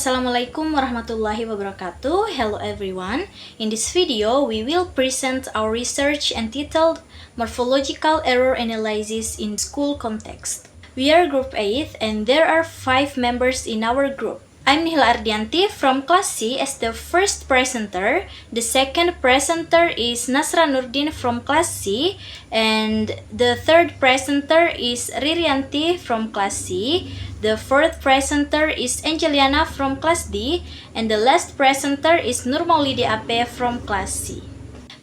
Assalamualaikum warahmatullahi wabarakatuh. Hello everyone. In this video, we will present our research entitled Morphological Error Analysis in School Context. We are group 8 and there are 5 members in our group. I'm Nihila Ardianti from class C as the first presenter. The second presenter is Nasra Nurdin from class C, and the third presenter is Ririanti from class C. The fourth presenter is Angeliana from class D, and the last presenter is Nurmaulidi Ape from class C.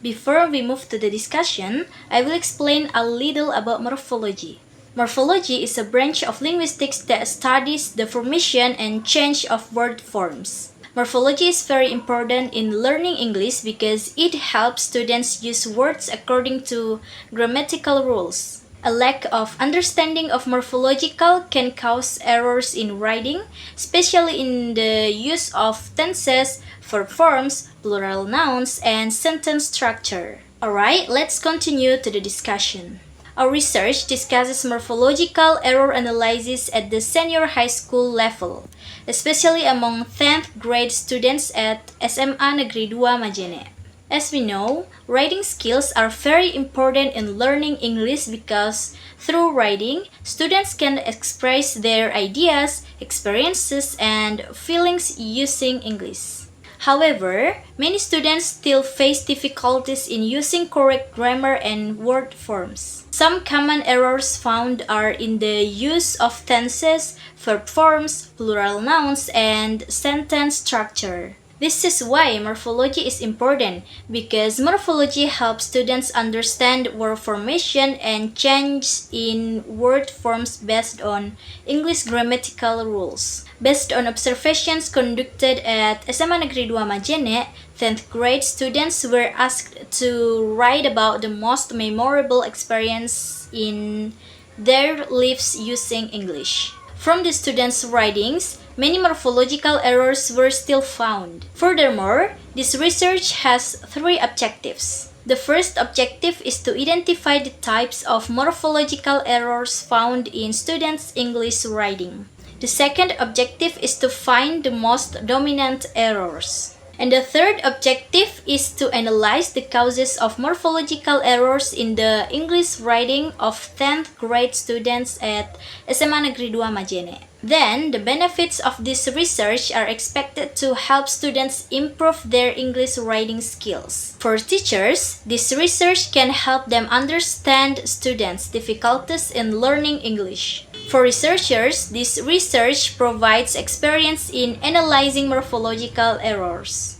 Before we move to the discussion, I will explain a little about morphology. Morphology is a branch of linguistics that studies the formation and change of word forms. Morphology is very important in learning English because it helps students use words according to grammatical rules. A lack of understanding of morphological can cause errors in writing, especially in the use of tenses, verb forms, plural nouns, and sentence structure. Alright, let's continue to the discussion. Our research discusses morphological error analysis at the senior high school level, especially among 10th grade students at SMA Negeri 2 Majene. As we know, writing skills are very important in learning English because through writing, students can express their ideas, experiences, and feelings using English. However, many students still face difficulties in using correct grammar and word forms. Some common errors found are in the use of tenses, verb forms, plural nouns, and sentence structure. This is why morphology is important, because morphology helps students understand word formation and change in word forms based on English grammatical rules. Based on observations conducted at SMA Negeri 2 Majene, 10th grade students were asked to write about the most memorable experience in their lives using English. From the students' writings, many morphological errors were still found. Furthermore, this research has 3 objectives. The first objective is to identify the types of morphological errors found in students' English writing. The second objective is to find the most dominant errors. And the third objective is to analyze the causes of morphological errors in the English writing of 10th grade students at SMA Negeri 2 Majene. Then, the benefits of this research are expected to help students improve their English writing skills. For teachers, this research can help them understand students' difficulties in learning English. For researchers, this research provides experience in analyzing morphological errors.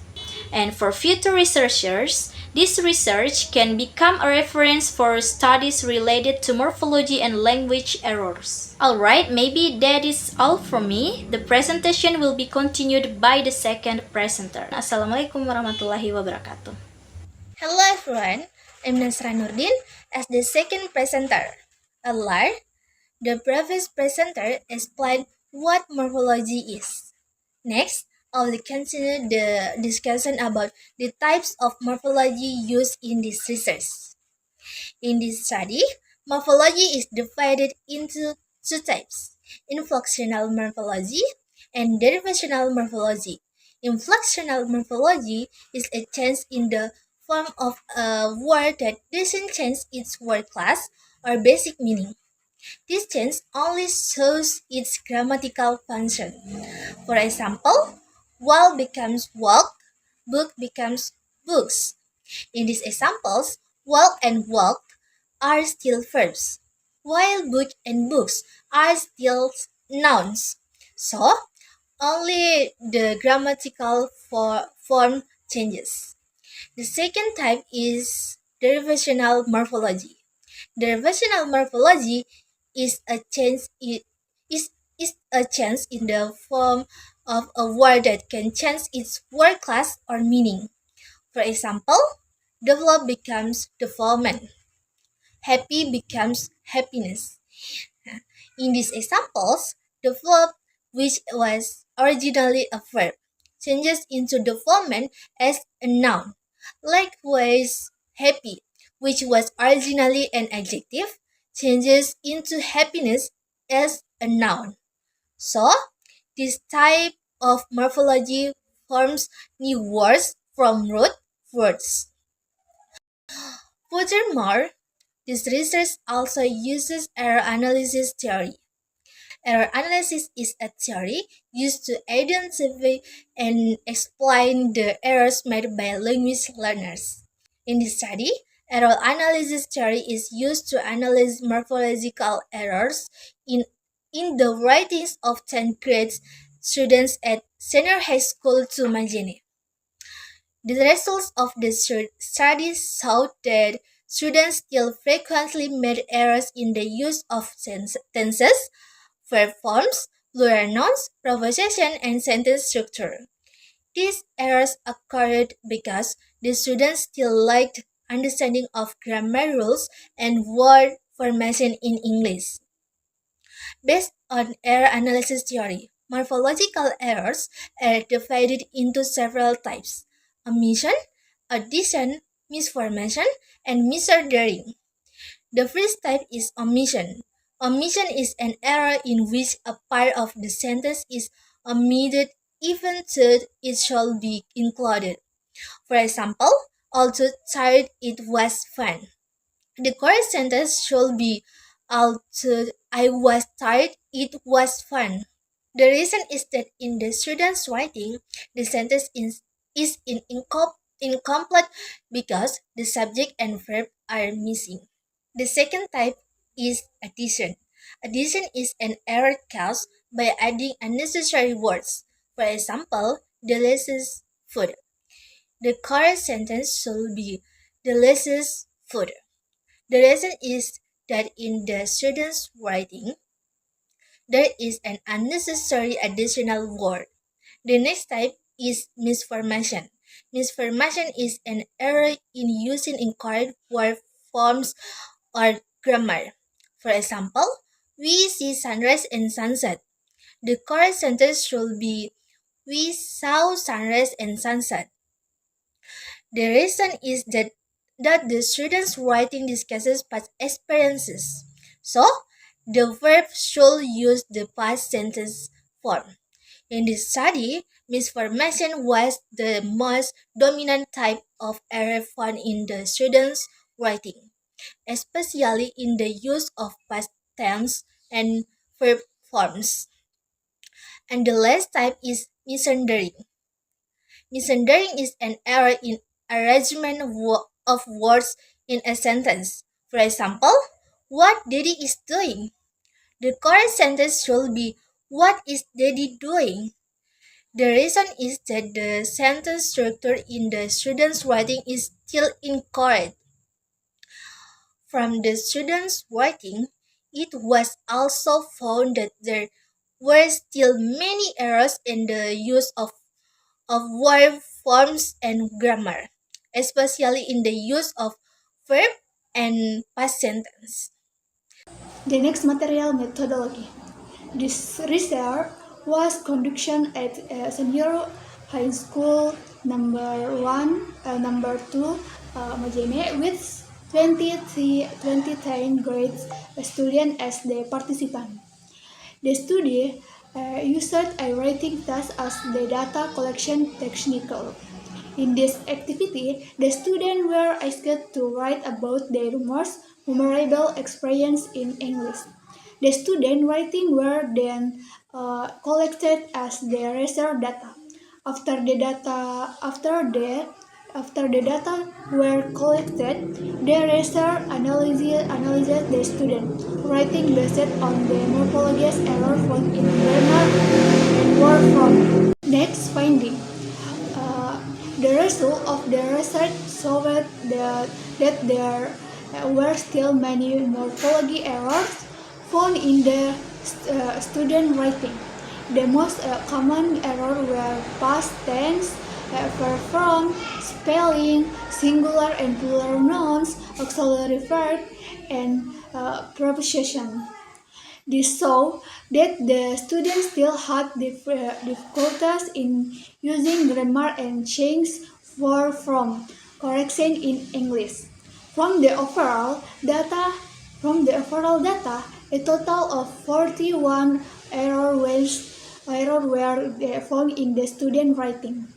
And for future researchers, this research can become a reference for studies related to morphology and language errors. Alright, maybe that is all from me. The presentation will be continued by the second presenter. Assalamualaikum warahmatullahi wabarakatuh. Hello everyone, I'm Nasra Nurdin as the second presenter. Earlier, the previous presenter explained what morphology is. Next, I will continue the discussion about the types of morphology used in this research. In this study, morphology is divided into 2 types, inflectional morphology and derivational morphology. Inflectional morphology is a change in the form of a word that doesn't change its word class or basic meaning. This change only shows its grammatical function. For example, wall becomes walk, book becomes books. In these examples, walk and walk are still verbs, while book and books are still nouns. So, only the grammatical form changes. The second type is derivational morphology. Derivational morphology is a change is a change in the form of a word that can change its word class or meaning. For example, develop becomes development. Happy becomes happiness. In these examples, develop, which was originally a verb, changes into development as a noun. Likewise, happy, which was originally an adjective, changes into happiness as a noun. So, this type of morphology forms new words from root words. Furthermore, this research also uses error analysis theory. Error analysis is a theory used to identify and explain the errors made by language learners. In this study, error analysis theory is used to analyze morphological errors in the writings of 10th grade students at Senior High School Tumajene. The results of the study showed that students still frequently made errors in the use of tenses, verb forms, plural nouns, preposition, and sentence structure. These errors occurred because the students still lacked understanding of grammar rules and word formation in English. Based on error analysis theory, morphological errors are divided into several types: omission, addition, misformation, and misordering. The first type is omission. Omission is an error in which a part of the sentence is omitted even though it should be included. For example, although tired, it was fun. The correct sentence should be although I was tired, it was fun. The reason is that in the student's writing, the sentence is incomplete because the subject and verb are missing. The second type is addition. Addition is an error caused by adding unnecessary words. For example, delicious food. The correct sentence should be delicious food. The reason is that in the student's writing, there is an unnecessary additional word. The next type is misformation. Misformation is an error in using incorrect word forms or grammar. For example, we see sunrise and sunset. The correct sentence should be we saw sunrise and sunset. The reason is that the student's writing discusses past experiences. So, the verb should use the past sentence form. In this study, misformation was the most dominant type of error found in the student's writing, especially in the use of past tense and verb forms. And the last type is misgendering. Misgendering is an error in arrangement of words in a sentence. For example, what Daddy is doing. The correct sentence should be what is Daddy doing? The reason is that the sentence structure in the student's writing is still incorrect. From the student's writing, it was also found that there were still many errors in the use of verb forms and grammar, especially in the use of verb and past tense. The next material methodology. This research was conducted at Senior High School number 2, Majene, with 2010 grades students as the participant. The study used a writing task as the data collection technical. In this activity, the students were asked to write about their most memorable experience in English. The student writing were then collected as the research data. After the data were collected, the research analyzed the student writing based on the morphological error found in grammar and word form. Next finding. The result of the research showed that there were still many morphology errors found in the student writing. The most common errors were past tense, verb form, spelling, singular and plural nouns, auxiliary verb, and preposition. This showed that the students still had difficulties in using grammar and change verb form correction in English. From the overall data, a total of 41 errors error were found in the student writing.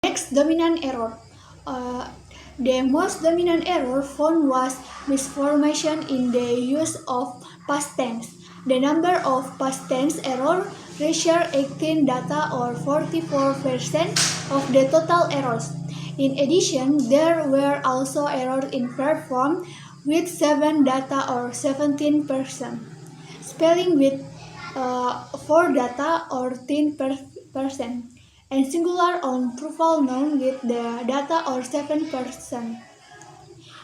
Next, dominant error. Uh, the most dominant error found was misformation in the use of past tense. The number of past tense error reached 18 data or 44% of the total errors. In addition, there were also errors in verb form with 7 data or 17%. Spelling with 4 data or 10%, and singular on plural noun with the data or 7%.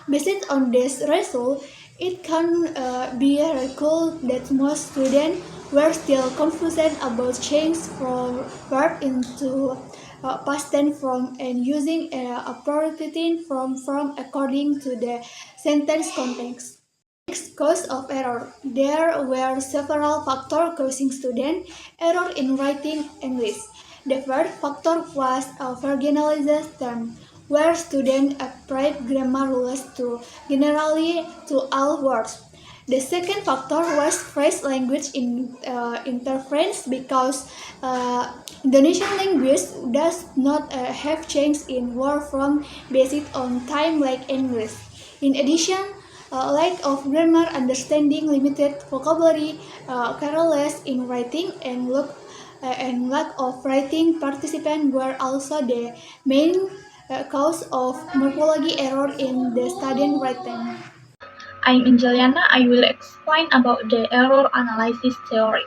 Based on this result, it can be recalled that most students were still confused about change from verb into past tense form and using appropriate form according to the sentence context. Next, cause of error. There were several factors causing student error in writing English. The first factor was a marginalization, where students applied grammar rules generally to all words. The second factor was phrase language interference because Indonesian language does not have change in word form based on time like English. In addition, lack of grammar understanding, limited vocabulary, carelessness in writing, and lack of writing participants were also the main cause of morphology error in the student writing. I'm Angeliana. I will explain about the error analysis theory.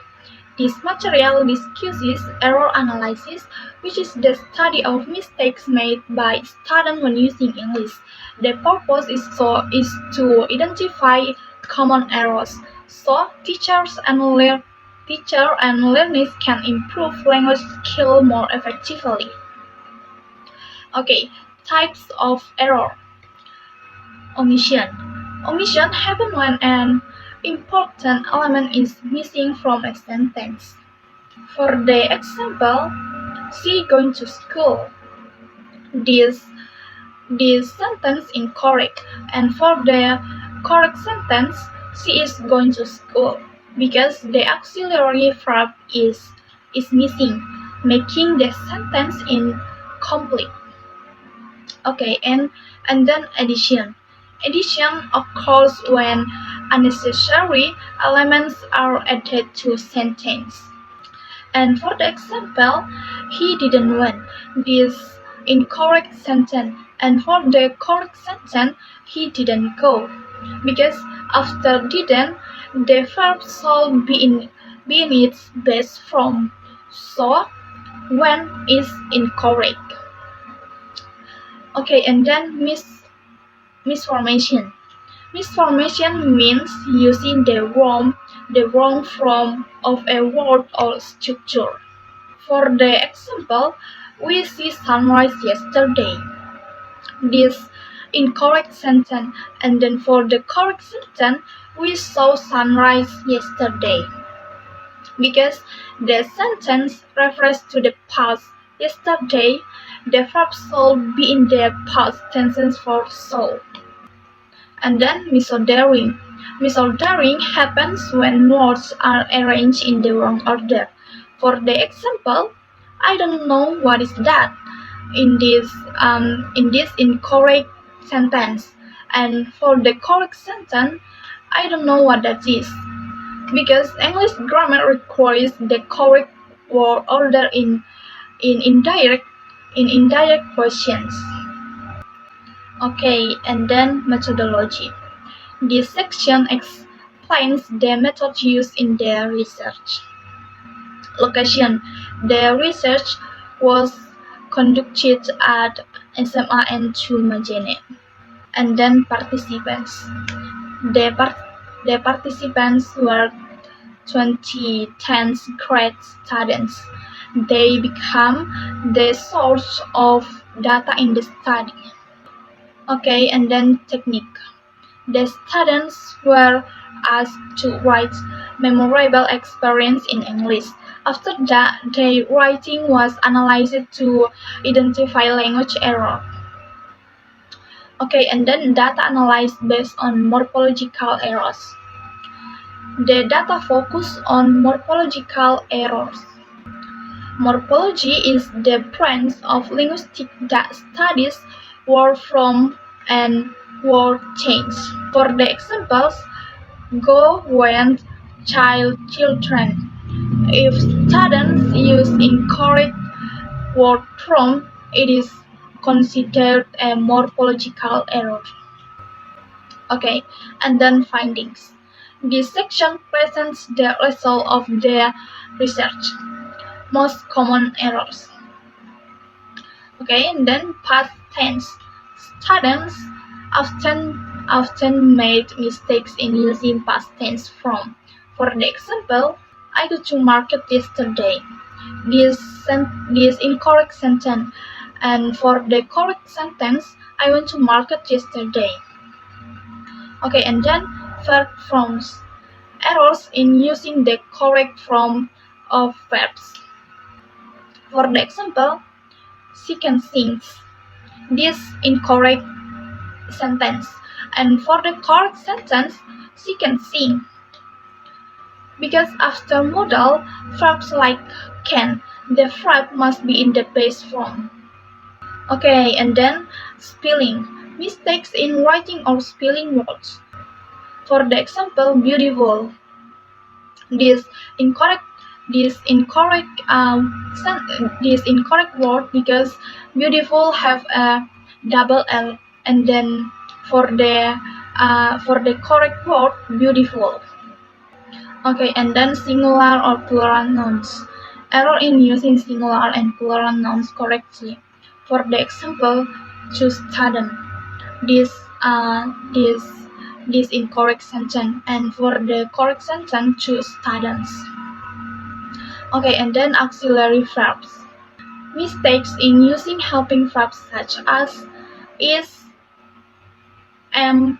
This material discusses error analysis, which is the study of mistakes made by students when using English. The purpose is to identify common errors, so teachers and learners can improve language skill more effectively. Okay, types of error. Omission. Omission happens when an important element is missing from a sentence. For the example, she going to school. This sentence incorrect, and for the correct sentence, she is going to school because the auxiliary verb is missing, making the sentence incomplete. Okay, and then addition. Addition occurs when unnecessary elements are added to a sentence. And for the example, he didn't win this incorrect sentence, and for the correct sentence, he didn't go. Because after didn't, the verb should be in its base form. So, when is incorrect. Okay, and then misformation. Misformation means using the wrong form of a word or structure. For the example, we see sunrise yesterday. This incorrect sentence, and then for the correct sentence, we saw sunrise yesterday. Because the sentence refers to the past. Yesterday, the verb should be in the past tense for saw. And then misordering. Misordering happens when words are arranged in the wrong order. For the example, I don't know what is that in this incorrect sentence. And for the correct sentence, I don't know what that is. Because English grammar requires the correct word order in indirect questions. Okay, and then methodology. This section explains the method used in the research. Location. The research was conducted at SMAN 2 Majene. And then participants. The participants were 20 10th grade students. They become the source of data in the study. Okay, and then technique. The students were asked to write memorable experience in English. After that, their writing was analyzed to identify language error. Okay, and then data analyzed based on morphological errors. The data focus on morphological errors. Morphology is the branch of linguistic that studies word form and word change. For the examples, go, went, child, children. If students use incorrect word form, it is considered a morphological error. Okay, and then findings. This section presents the result of their research. Most common errors. Okay, and then past tense. Students often made mistakes in using past tense form. For the example, I go to market yesterday. This incorrect sentence. And for the correct sentence, I went to market yesterday. Okay, and then verb forms. Errors in using the correct form of verbs. For the example, she can sing. This incorrect sentence. And for the correct sentence, she can sing. Because after modal verbs like can, the verb must be in the base form. Okay, and then spelling. Mistakes in writing or spelling words. For the example, beautiful. This incorrect word because beautiful have a double L, and then for the correct word, beautiful. Okay, and then singular or plural nouns. Error in using singular and plural nouns correctly. For the example, choose student. This incorrect sentence, and for the correct sentence, choose students. Okay, and then auxiliary verbs. Mistakes in using helping verbs such as is, am,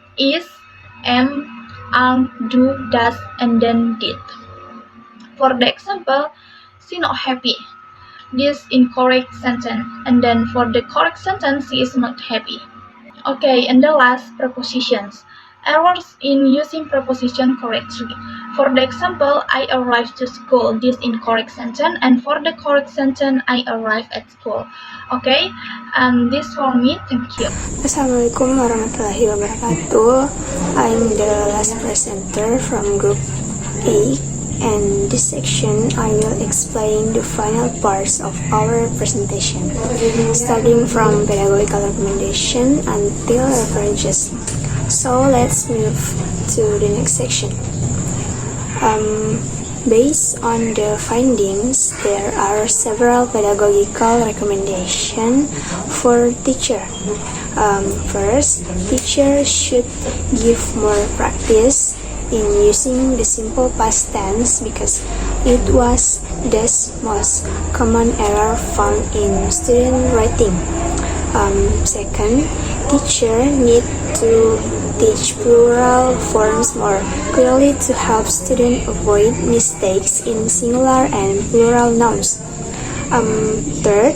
do, does, and then did. For the example, she not happy. This incorrect sentence, and then for the correct sentence, she is not happy. Okay, and the last, prepositions. Errors in using preposition correctly. For the example, I arrived to school. This incorrect sentence, and for the correct sentence, I arrived at school. Okay, and this for me. Thank you. Assalamualaikum warahmatullahi wabarakatuh. I'm the last presenter from Group A, and this section I will explain the final parts of our presentation, starting from pedagogical recommendation until references. So let's move to the next section. Based on the findings, there are several pedagogical recommendations for teacher. First, teachers should give more practice in using the simple past tense because it was the most common error found in student writing. Second, teacher need to teach plural forms more clearly to help students avoid mistakes in singular and plural nouns. Third,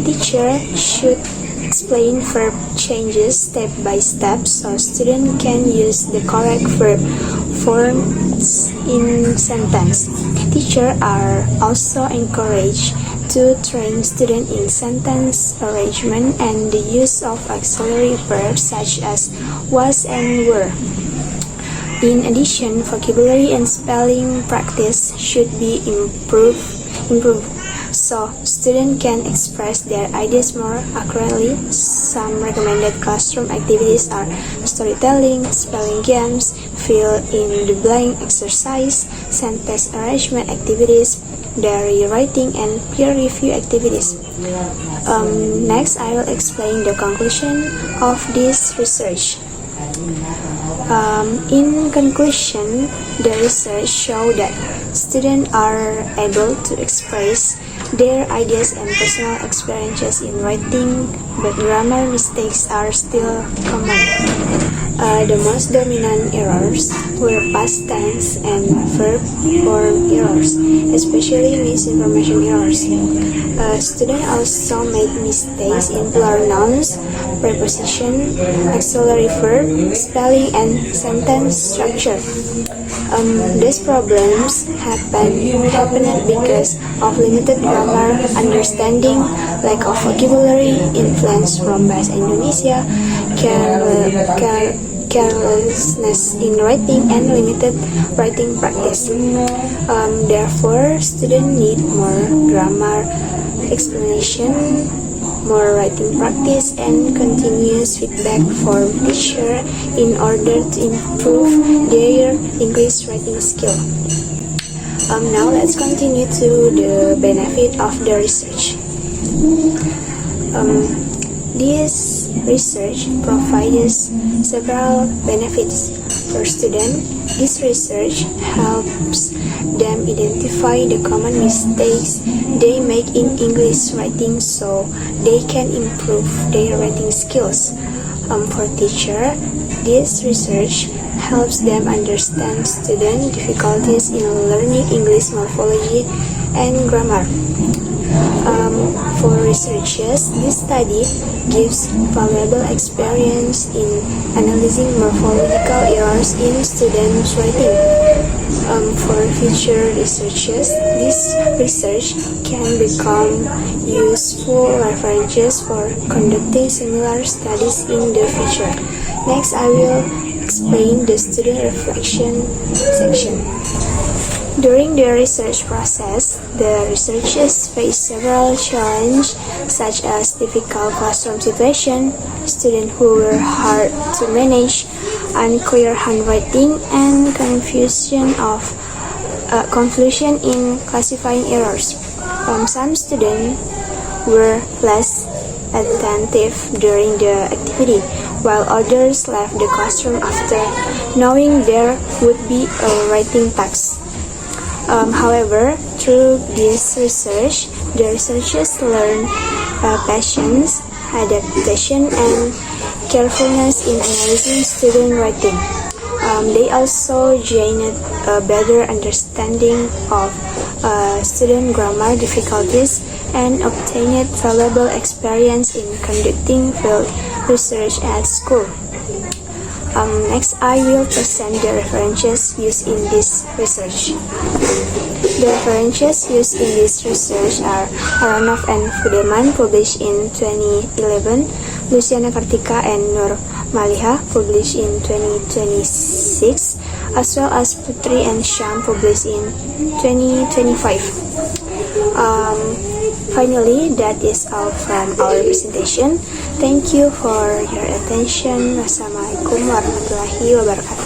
teacher should explain verb changes step by step so students can use the correct verb forms in sentence. Teachers are also encouraged to train students in sentence arrangement and the use of auxiliary verbs such as was and were. In addition, vocabulary and spelling practice should be improved so students can express their ideas more accurately. Some recommended classroom activities are storytelling, spelling games, fill in the blank exercise, sentence arrangement activities, diary writing, and peer review activities. Next, I will explain the conclusion of this research. In conclusion, the research showed that students are able to express their ideas and personal experiences in writing, but grammar mistakes are still common. The most dominant errors were past tense and verb form errors, especially misinformation errors. Students also made mistakes in plural nouns, preposition, auxiliary verb, spelling, and and sentence structure. These problems happened because of limited grammar understanding, lack of vocabulary, influence from Bahasa Indonesia, carelessness in writing, and limited writing practice. Therefore, students need more grammar explanation, more writing practice, and continuous feedback from teacher in order to improve their English writing skill. Now let's continue to the benefit of the research. This research provides several benefits for students. This research helps them identify the common mistakes they make in English writing so they can improve their writing skills. For teacher, this research helps them understand student difficulties in learning English morphology and grammar. For researchers, this study gives valuable experience in analyzing morphological errors in students' writing. For future researchers, this research can become useful references for conducting similar studies in the future. Next, I will explain the student reflection section. During the research process, the researchers face several challenges such as difficult classroom situation, students who were hard to manage, unclear handwriting, and confusion in classifying errors. Some students were less attentive during the activity, while others left the classroom after knowing there would be a writing task. However, through this research, the researchers learned patience, adaptation, and carefulness in analyzing student writing. They also gained a better understanding of student grammar difficulties and obtained valuable experience in conducting field research at school. Next, I will present the references used in this research. The references used in this research are Aronoff and Fudeman, published in 2011, Luciana Kartika and Nur Maliha, published in 2026, as well as Putri and Syam, published in 2025. Finally, that is all from our presentation. Thank you for your attention. Wassalamualaikum warahmatullahi wabarakatuh.